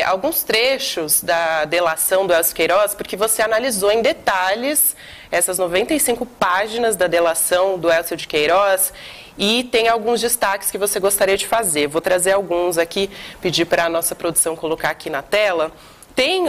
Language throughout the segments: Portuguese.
alguns trechos da delação do Elcio Queiroz, porque você analisou em detalhes essas 95 páginas da delação do Elcio de Queiroz e tem alguns destaques que você gostaria de fazer. Vou trazer alguns aqui, pedir para a nossa produção colocar aqui na tela. Tem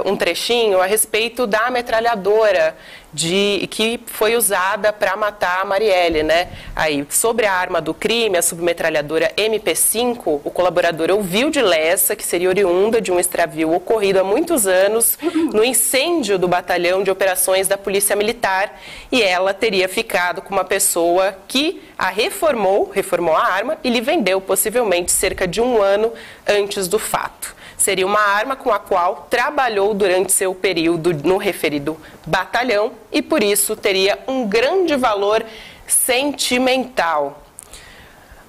um trechinho a respeito da metralhadora que foi usada para matar a Marielle, né? Aí, sobre a arma do crime, a submetralhadora MP5, o colaborador ouviu de Lessa, que seria oriunda de um extravio ocorrido há muitos anos no incêndio do batalhão de operações da Polícia Militar, e ela teria ficado com uma pessoa que a reformou a arma e lhe vendeu possivelmente cerca de um ano antes do fato. Seria uma arma com a qual trabalhou durante seu período no referido batalhão e, por isso, teria um grande valor sentimental.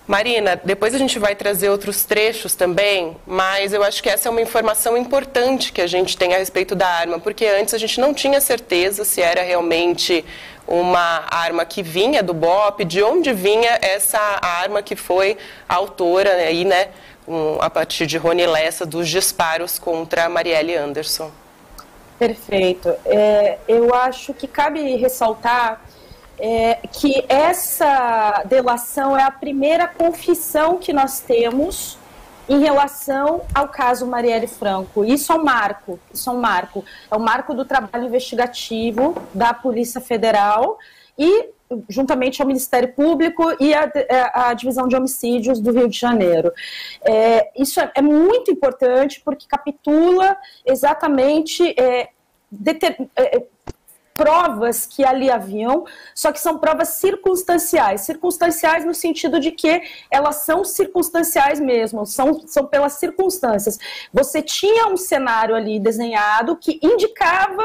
Marina, depois a gente vai trazer outros trechos também, mas eu acho que essa é uma informação importante que a gente tem a respeito da arma, porque antes a gente não tinha certeza se era realmente uma arma que vinha do BOPE, de onde vinha essa arma que foi a autora aí, né? A partir de Rony Lessa, dos disparos contra a Marielle Anderson. Perfeito. Eu acho que cabe ressaltar que essa delação é a primeira confissão que nós temos em relação ao caso Marielle Franco. Isso é um marco, é um marco do trabalho investigativo da Polícia Federal e juntamente ao Ministério Público e a Divisão de Homicídios do Rio de Janeiro. Isso é muito importante porque capitula exatamente provas que ali haviam, só que são provas circunstanciais no sentido de que elas são circunstanciais mesmo, são pelas circunstâncias. Você tinha um cenário ali desenhado que indicava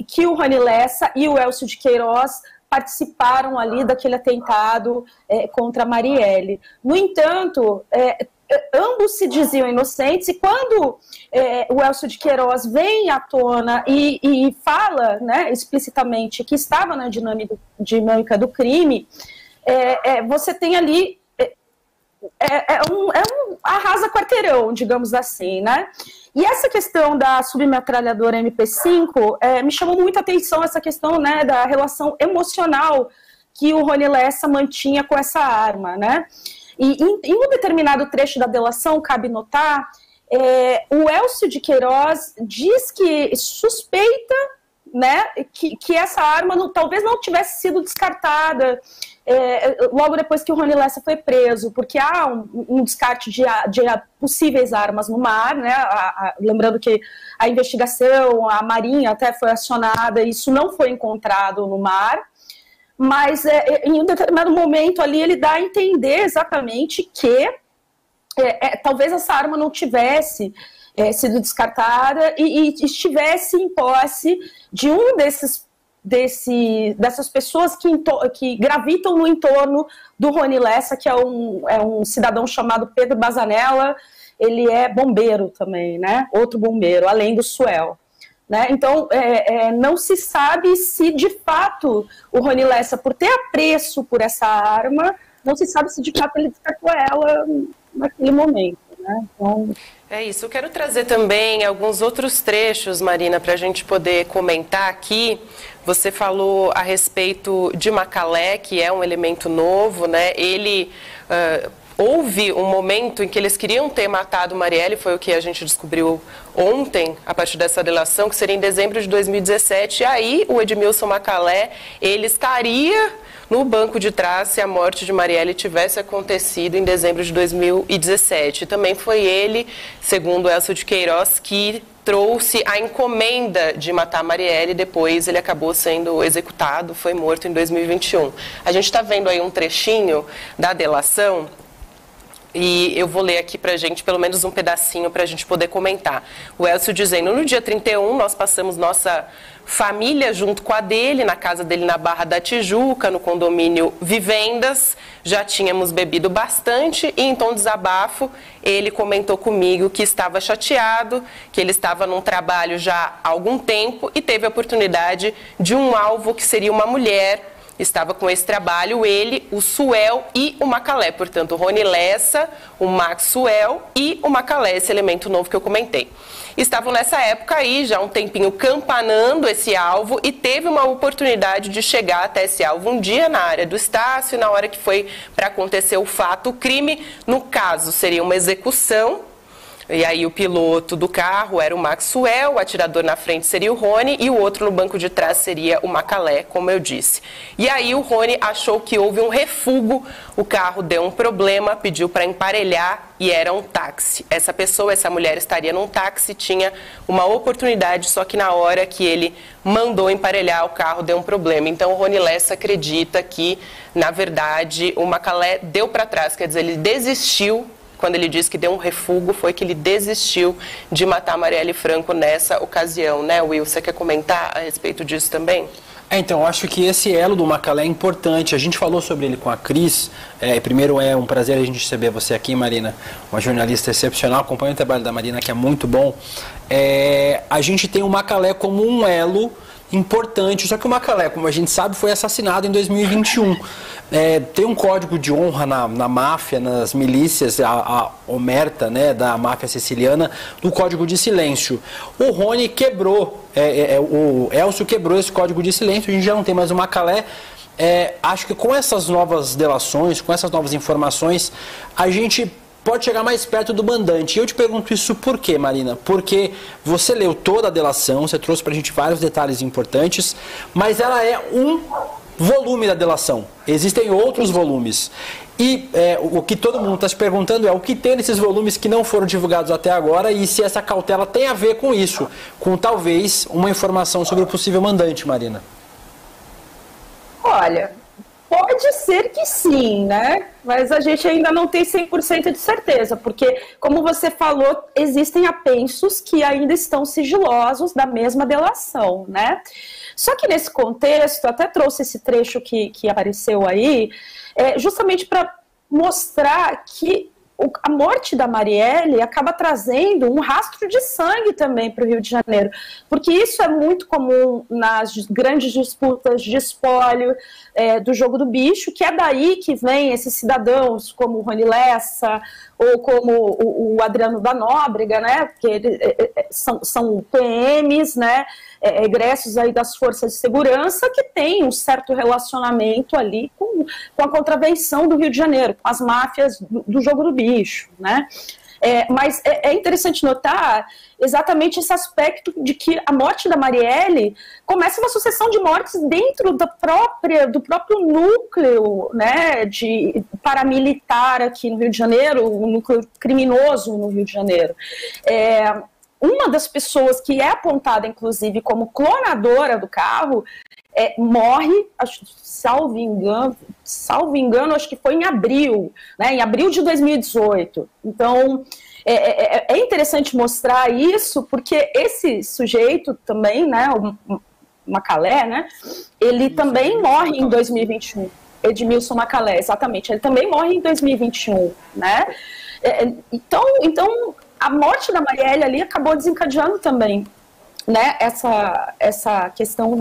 que o Rony Lessa e o Elcio de Queiroz participaram ali daquele atentado contra a Marielle. No entanto, ambos se diziam inocentes e quando o Elcio de Queiroz vem à tona e fala, né, explicitamente que estava na dinâmica do crime, você tem ali um arrasa-quarteirão, digamos assim, né? E essa questão da submetralhadora MP5 me chamou muita atenção, essa questão, né, da relação emocional que o Rony Lessa mantinha com essa arma, né? E em um determinado trecho da delação, cabe notar, o Elcio de Queiroz diz que suspeita, né, que essa arma talvez não tivesse sido descartada logo depois que o Rony Lessa foi preso, porque há um descarte de possíveis armas no mar, né, lembrando que a investigação, a Marinha até foi acionada, isso não foi encontrado no mar, mas em um determinado momento ali ele dá a entender exatamente que talvez essa arma não tivesse sido descartada e estivesse em posse de um dessas pessoas que gravitam no entorno do Rony Lessa, que é um cidadão chamado Pedro Bazanella. Ele é bombeiro também, né? Outro bombeiro, além do Suel. Né? Então, não se sabe se de fato o Rony Lessa, por ter apreço por essa arma, não se sabe se de fato ele descartou ela naquele momento. Né? Então... É isso, eu quero trazer também alguns outros trechos, Marina, para a gente poder comentar aqui. Você falou a respeito de Macalé, que é um elemento novo, né? Houve um momento em que eles queriam ter matado Marielle, foi o que a gente descobriu ontem, a partir dessa delação, que seria em dezembro de 2017, e aí o Edmilson Macalé, ele estaria no banco de trás se a morte de Marielle tivesse acontecido em dezembro de 2017. Também foi ele, segundo Elcio de Queiroz, que trouxe a encomenda de matar Marielle, depois ele acabou sendo executado, foi morto em 2021. A gente está vendo aí um trechinho da delação, e eu vou ler aqui pra gente, pelo menos um pedacinho pra gente poder comentar. O Elcio dizendo: no dia 31, nós passamos nossa família junto com a dele, na casa dele na Barra da Tijuca, no condomínio Vivendas. Já tínhamos bebido bastante e em tom de desabafo, ele comentou comigo que estava chateado, que ele estava num trabalho já há algum tempo e teve a oportunidade de um alvo que seria uma mulher estava com esse trabalho, ele, o Suel e o Macalé. Portanto, o Rony Lessa, o Maxwell e o Macalé, esse elemento novo que eu comentei. Estavam nessa época aí, já um tempinho campanando esse alvo e teve uma oportunidade de chegar até esse alvo um dia na área do Estácio, na hora que foi para acontecer o fato, o crime, no caso, seria uma execução. E aí o piloto do carro era o Maxwell, o atirador na frente seria o Rony e o outro no banco de trás seria o Macalé, como eu disse. E aí o Rony achou que houve um refúgio, o carro deu um problema, pediu para emparelhar e era um táxi. Essa pessoa, essa mulher estaria num táxi, tinha uma oportunidade, só que na hora que ele mandou emparelhar o carro deu um problema. Então o Rony Lessa acredita que, na verdade, o Macalé deu para trás, quer dizer, ele desistiu. Quando ele disse que deu um refúgio, foi que ele desistiu de matar a Marielle Franco nessa ocasião, né, Will? Você quer comentar a respeito disso também? Então, eu acho que esse elo do Macalé é importante. A gente falou sobre ele com a Cris. Primeiro, é um prazer a gente receber você aqui, Marina, uma jornalista excepcional. Acompanha o trabalho da Marina, que é muito bom. A gente tem o Macalé como um elo importante, só que o Macalé, como a gente sabe, foi assassinado em 2021. Tem um código de honra na máfia, nas milícias, a omerta, né, da máfia siciliana, do código de silêncio. O Rony quebrou, o Elcio quebrou esse código de silêncio, a gente já não tem mais o Macalé. Acho que com essas novas delações, com essas novas informações, a gente pode chegar mais perto do mandante. E eu te pergunto isso por quê, Marina? Porque você leu toda a delação, você trouxe pra gente vários detalhes importantes, mas ela é um volume da delação. Existem outros volumes. E o que todo mundo está se perguntando é o que tem nesses volumes que não foram divulgados até agora e se essa cautela tem a ver com isso, com talvez uma informação sobre o possível mandante, Marina. Olha, pode ser que sim, né? Mas a gente ainda não tem 100% de certeza, porque, como você falou, existem apensos que ainda estão sigilosos da mesma delação, né? Só que nesse contexto, até trouxe esse trecho que apareceu aí, justamente para mostrar que a morte da Marielle acaba trazendo um rastro de sangue também para o Rio de Janeiro, porque isso é muito comum nas grandes disputas de espólio do jogo do bicho, que é daí que vem esses cidadãos como o Rony Lessa ou como o Adriano da Nóbrega, né, porque são PMs, né, egressos aí das forças de segurança que têm um certo relacionamento ali com a contravenção do Rio de Janeiro, com as máfias do jogo do bicho, né? Mas é interessante notar exatamente esse aspecto de que a morte da Marielle começa uma sucessão de mortes dentro do próprio núcleo, né, paramilitar aqui no Rio de Janeiro, o núcleo criminoso no Rio de Janeiro. Uma das pessoas que é apontada, inclusive, como clonadora do carro, morre, salvo engano, acho que foi em abril, né, em abril de 2018. Então, é interessante mostrar isso, porque esse sujeito também, né, o Macalé, né, ele também morre em 2021. Edmilson Macalé, exatamente. Ele também morre em 2021, né? Então a morte da Marielle ali acabou desencadeando também, né, essa questão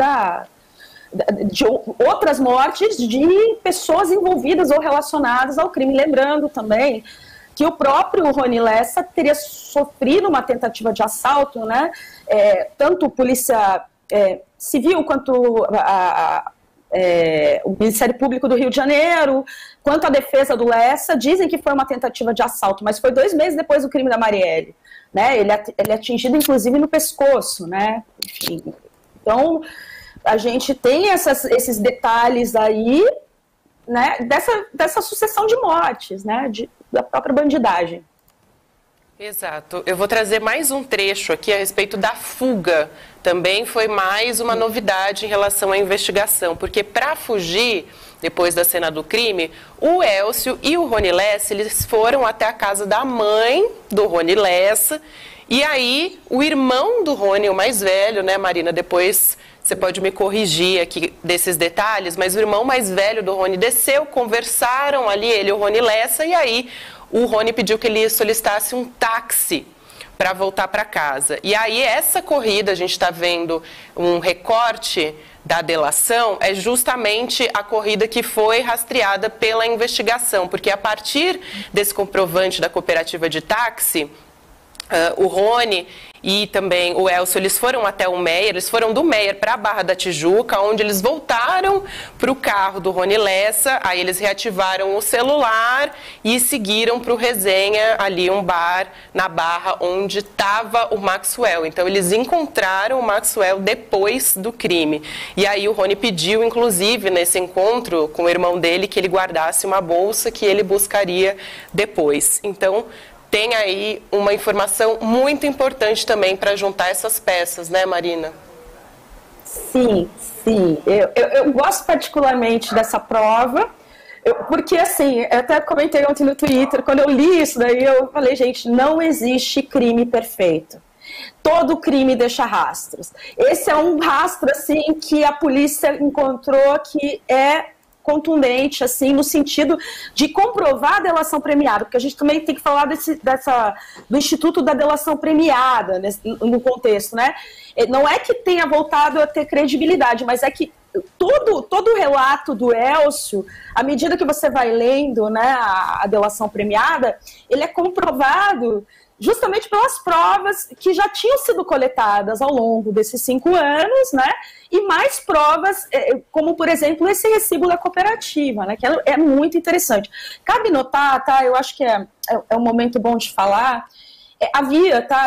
de outras mortes de pessoas envolvidas ou relacionadas ao crime. Lembrando também que o próprio Rony Lessa teria sofrido uma tentativa de assalto, né, tanto polícia civil quanto o Ministério Público do Rio de Janeiro, quanto a defesa do Lessa, dizem que foi uma tentativa de assalto, mas foi 2 meses depois do crime da Marielle, né? Ele é atingido, inclusive, no pescoço, né? Enfim, então, a gente tem esses detalhes aí, né? Dessa sucessão de mortes, né? Da própria bandidagem. Exato. Eu vou trazer mais um trecho aqui a respeito da fuga. Também foi mais uma novidade em relação à investigação, porque para fugir, depois da cena do crime, o Elcio e o Rony Lessa, eles foram até a casa da mãe do Rony Lessa, e aí o irmão do Rony, o mais velho, né, Marina, depois você pode me corrigir aqui desses detalhes, mas o irmão mais velho do Rony desceu, conversaram ali, ele e o Rony Lessa, e aí o Rony pediu que ele solicitasse um táxi para voltar para casa. E aí essa corrida, a gente está vendo um recorte da delação, é justamente a corrida que foi rastreada pela investigação, porque a partir desse comprovante da cooperativa de táxi, o Rony e também o Elcio, eles foram até o Meier, eles foram do Meier para a Barra da Tijuca, onde eles voltaram para o carro do Rony Lessa, aí eles reativaram o celular e seguiram para o Resenha, ali um bar na Barra, onde estava o Maxwell. Então eles encontraram o Maxwell depois do crime. E aí o Rony pediu, inclusive, nesse encontro com o irmão dele, que ele guardasse uma bolsa que ele buscaria depois. Então, tem aí uma informação muito importante também para juntar essas peças, né, Marina? Sim, sim. Eu gosto particularmente dessa prova, porque, assim, eu até comentei ontem no Twitter, quando eu li isso daí, eu falei, gente, não existe crime perfeito. Todo crime deixa rastros. Esse é um rastro, assim, que a polícia encontrou que é contundente, assim, no sentido de comprovar a delação premiada, porque a gente também tem que falar do Instituto da Delação Premiada, no contexto, né? Não é que tenha voltado a ter credibilidade, mas é que todo o relato do Elcio, à medida que você vai lendo, né, a delação premiada, ele é comprovado justamente pelas provas que já tinham sido coletadas ao longo desses 5 anos, né? E mais provas, como, por exemplo, esse recibo da cooperativa, né? Que é muito interessante. Cabe notar, tá? Eu acho que é um momento bom de falar. Havia, tá?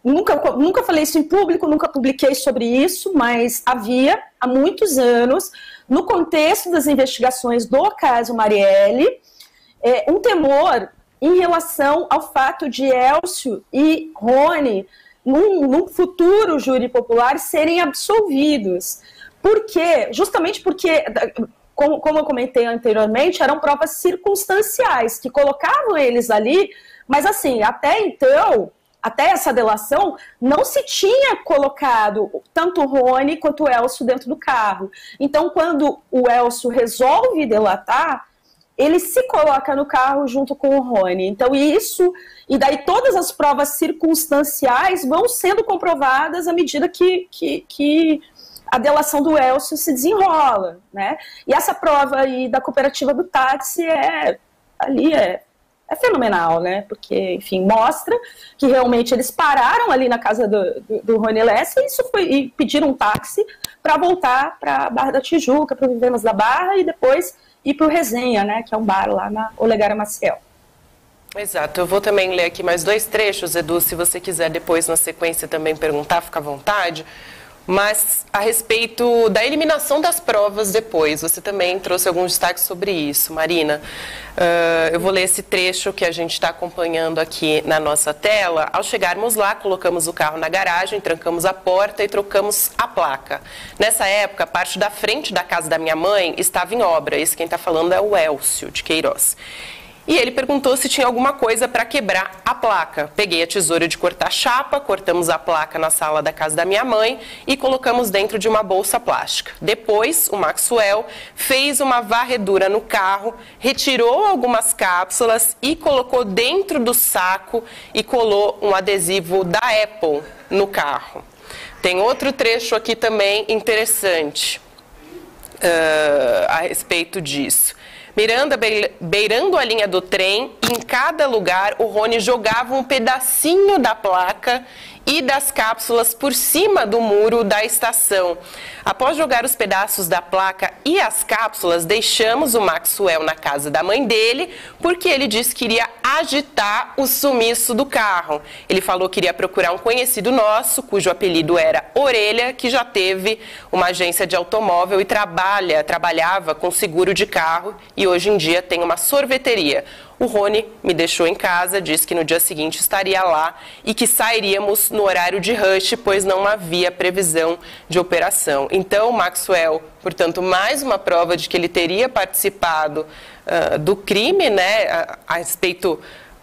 Nunca falei isso em público, nunca publiquei sobre isso, mas havia, há muitos anos, no contexto das investigações do caso Marielle, um temor em relação ao fato de Elcio e Rony, num futuro júri popular, serem absolvidos. Por quê? Justamente porque, como eu comentei anteriormente, eram provas circunstanciais, que colocavam eles ali, mas assim, até então, até essa delação, não se tinha colocado tanto o Rony quanto o Elcio dentro do carro. Então, quando o Elcio resolve delatar, ele se coloca no carro junto com o Rony. Então, e daí todas as provas circunstanciais vão sendo comprovadas à medida que a delação do Elcio se desenrola, né? E essa prova aí da cooperativa do táxi é fenomenal, né? Porque, enfim, mostra que realmente eles pararam ali na casa do Rony Lessa e pediram um táxi para voltar para a Barra da Tijuca, para o Vivenas da Barra, e depois ir para o Resenha, né, que é um bar lá na Olegário Maciel. Exato, eu vou também ler aqui mais 2 trechos, Edu, se você quiser depois na sequência também perguntar, fica à vontade, mas a respeito da eliminação das provas depois, você também trouxe alguns destaques sobre isso, Marina. Eu vou ler esse trecho que a gente está acompanhando aqui na nossa tela. Ao chegarmos lá, colocamos o carro na garagem, trancamos a porta e trocamos a placa. Nessa época, a parte da frente da casa da minha mãe estava em obra. Esse quem está falando é o Elcio de Queiroz. E ele perguntou se tinha alguma coisa para quebrar a placa. Peguei a tesoura de cortar chapa, cortamos a placa na sala da casa da minha mãe e colocamos dentro de uma bolsa plástica. Depois, o Maxwell fez uma varredura no carro, retirou algumas cápsulas e colocou dentro do saco e colou um adesivo da Apple no carro. Tem outro trecho aqui também interessante a respeito disso. Miranda beirando a linha do trem, em cada lugar o Rony jogava um pedacinho da placa e das cápsulas por cima do muro da estação. Após jogar os pedaços da placa e as cápsulas, deixamos o Maxwell na casa da mãe dele, porque ele disse que iria agitar o sumiço do carro. Ele falou que iria procurar um conhecido nosso, cujo apelido era Orelha, que já teve uma agência de automóvel e trabalhava com seguro de carro e hoje em dia tem uma sorveteria. O Rony me deixou em casa, disse que no dia seguinte estaria lá e que sairíamos no horário de rush, pois não havia previsão de operação. Então, Maxwell, portanto, mais uma prova de que ele teria participado do crime, né, a respeito,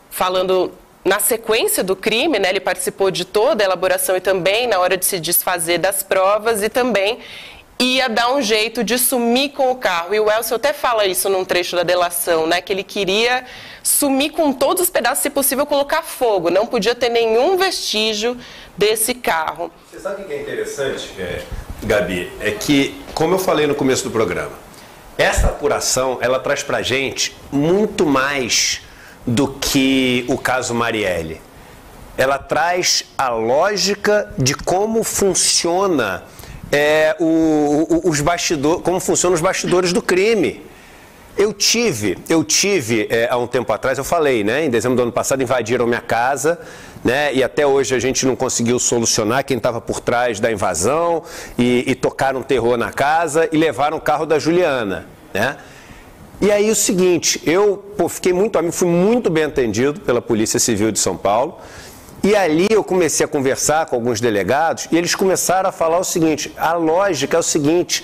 falando na sequência do crime, né, ele participou de toda a elaboração e também na hora de se desfazer das provas e também ia dar um jeito de sumir com o carro. E o Elcio até fala isso num trecho da delação, né? Que ele queria sumir com todos os pedaços, se possível colocar fogo. Não podia ter nenhum vestígio desse carro. Você sabe o que é interessante, Gabi? É que, como eu falei no começo do programa, essa apuração, ela traz pra gente muito mais do que o caso Marielle. Ela traz a lógica de como funciona os bastidores, como funcionam os bastidores do crime. Eu tive há um tempo atrás, eu falei, né? Em dezembro do ano passado invadiram minha casa, né? E até hoje a gente não conseguiu solucionar quem estava por trás da invasão e tocaram terror na casa e levaram o carro da Juliana, né? E aí o seguinte, eu fui muito bem atendido pela Polícia Civil de São Paulo. E ali eu comecei a conversar com alguns delegados e eles começaram a falar o seguinte, a lógica é o seguinte,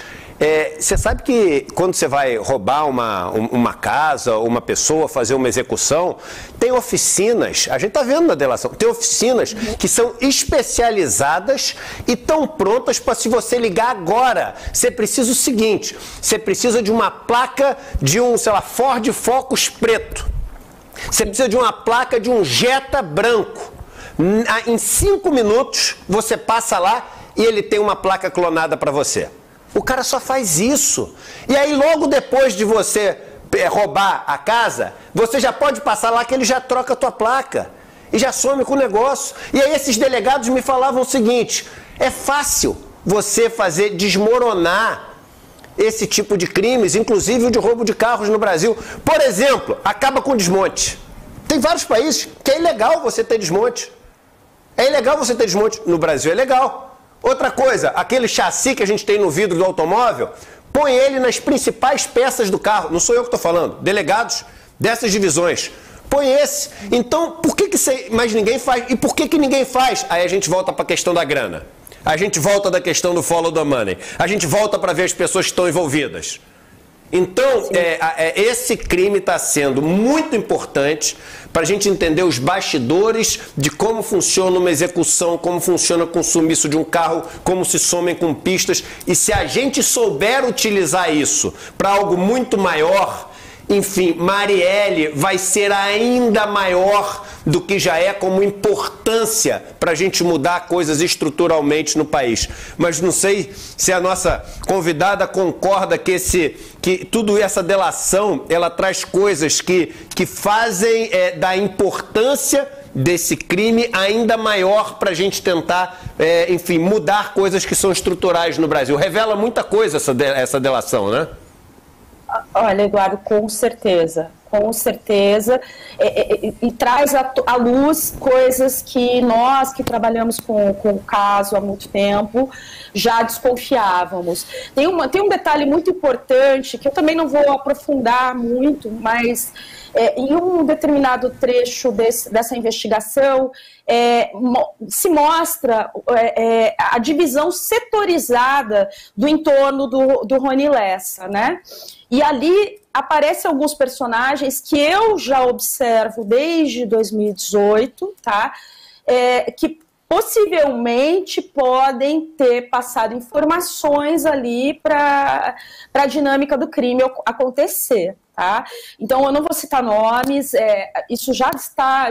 você sabe que quando você vai roubar uma casa, uma pessoa, fazer uma execução, tem oficinas, a gente está vendo na delação, tem oficinas que são especializadas e estão prontas para, se você ligar agora, você precisa o seguinte, você precisa de uma placa de um, sei lá, Ford Focus preto, você precisa de uma placa de um Jetta branco. Em 5 minutos você passa lá e ele tem uma placa clonada para você. O cara só faz isso. E aí logo depois de você roubar a casa, você já pode passar lá que ele já troca a tua placa e já some com o negócio. E aí esses delegados me falavam o seguinte, é fácil você fazer desmoronar esse tipo de crimes, inclusive o de roubo de carros no Brasil. Por exemplo, acaba com desmonte. Tem vários países que é ilegal você ter desmonte. É ilegal você ter desmonte. No Brasil é legal. Outra coisa, aquele chassi que a gente tem no vidro do automóvel, põe ele nas principais peças do carro. Não sou eu que estou falando. Delegados dessas divisões. Põe esse. Então, por que mais ninguém faz? E por que ninguém faz? Aí a gente volta para a questão da grana. A gente volta da questão do follow the money. A gente volta para ver as pessoas que estão envolvidas. Então, esse crime está sendo muito importante para a gente entender os bastidores de como funciona uma execução, como funciona com o sumiço de um carro, como se somem com pistas. E se a gente souber utilizar isso para algo muito maior, enfim, Marielle vai ser ainda maior do que já é como importância para a gente mudar coisas estruturalmente no país. Mas não sei se a nossa convidada concorda que tudo essa delação, ela traz coisas que fazem da importância desse crime ainda maior para a gente tentar, enfim, mudar coisas que são estruturais no Brasil. Revela muita coisa essa delação, né? Olha, Eduardo, com certeza, e traz à luz coisas que nós que trabalhamos com o caso há muito tempo já desconfiávamos. Tem um detalhe muito importante que eu também não vou aprofundar muito, mas em um determinado trecho dessa investigação se mostra a divisão setorizada do entorno do Rony Lessa, né? E ali aparecem alguns personagens que eu já observo desde 2018, tá? Que possivelmente podem ter passado informações ali para a dinâmica do crime acontecer, tá? Então, eu não vou citar nomes, isso já está...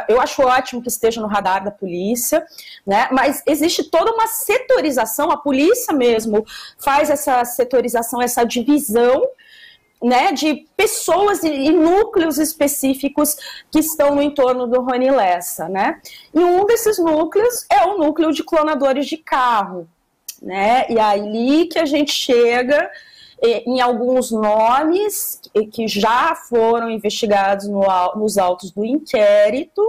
Eu acho ótimo que esteja no radar da polícia, né? Mas existe toda uma setorização, a polícia mesmo faz essa setorização, essa divisão, né, de pessoas e núcleos específicos que estão no entorno do Rony Lessa, né? E um desses núcleos é o núcleo de clonadores de carro, né? E aí que a gente chega em alguns nomes que já foram investigados nos autos do inquérito,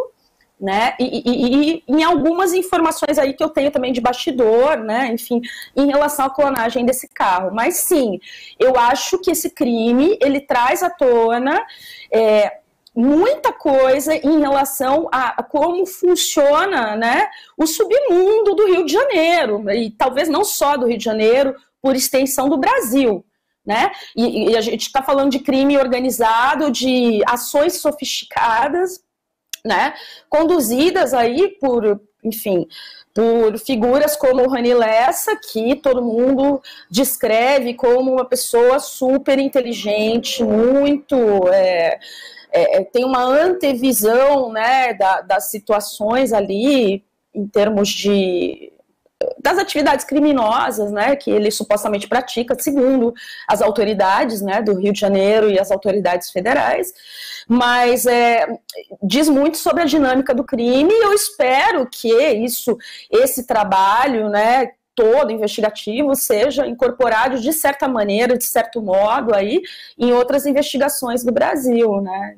né, e em algumas informações aí que eu tenho também de bastidor, né, enfim, em relação à clonagem desse carro. Mas sim, eu acho que esse crime, ele traz à tona muita coisa em relação a como funciona, né, o submundo do Rio de Janeiro, e talvez não só do Rio de Janeiro, por extensão do Brasil, né? E a gente está falando de crime organizado, de ações sofisticadas, né, conduzidas aí por, enfim, por figuras como o Rony Lessa, que todo mundo descreve como uma pessoa super inteligente, muito... tem uma antevisão, né, das situações ali, em termos das atividades criminosas, né, que ele supostamente pratica, segundo as autoridades, né, do Rio de Janeiro e as autoridades federais, mas diz muito sobre a dinâmica do crime, e eu espero que esse trabalho, né, todo investigativo seja incorporado de certa maneira, de certo modo, aí, em outras investigações do Brasil, né.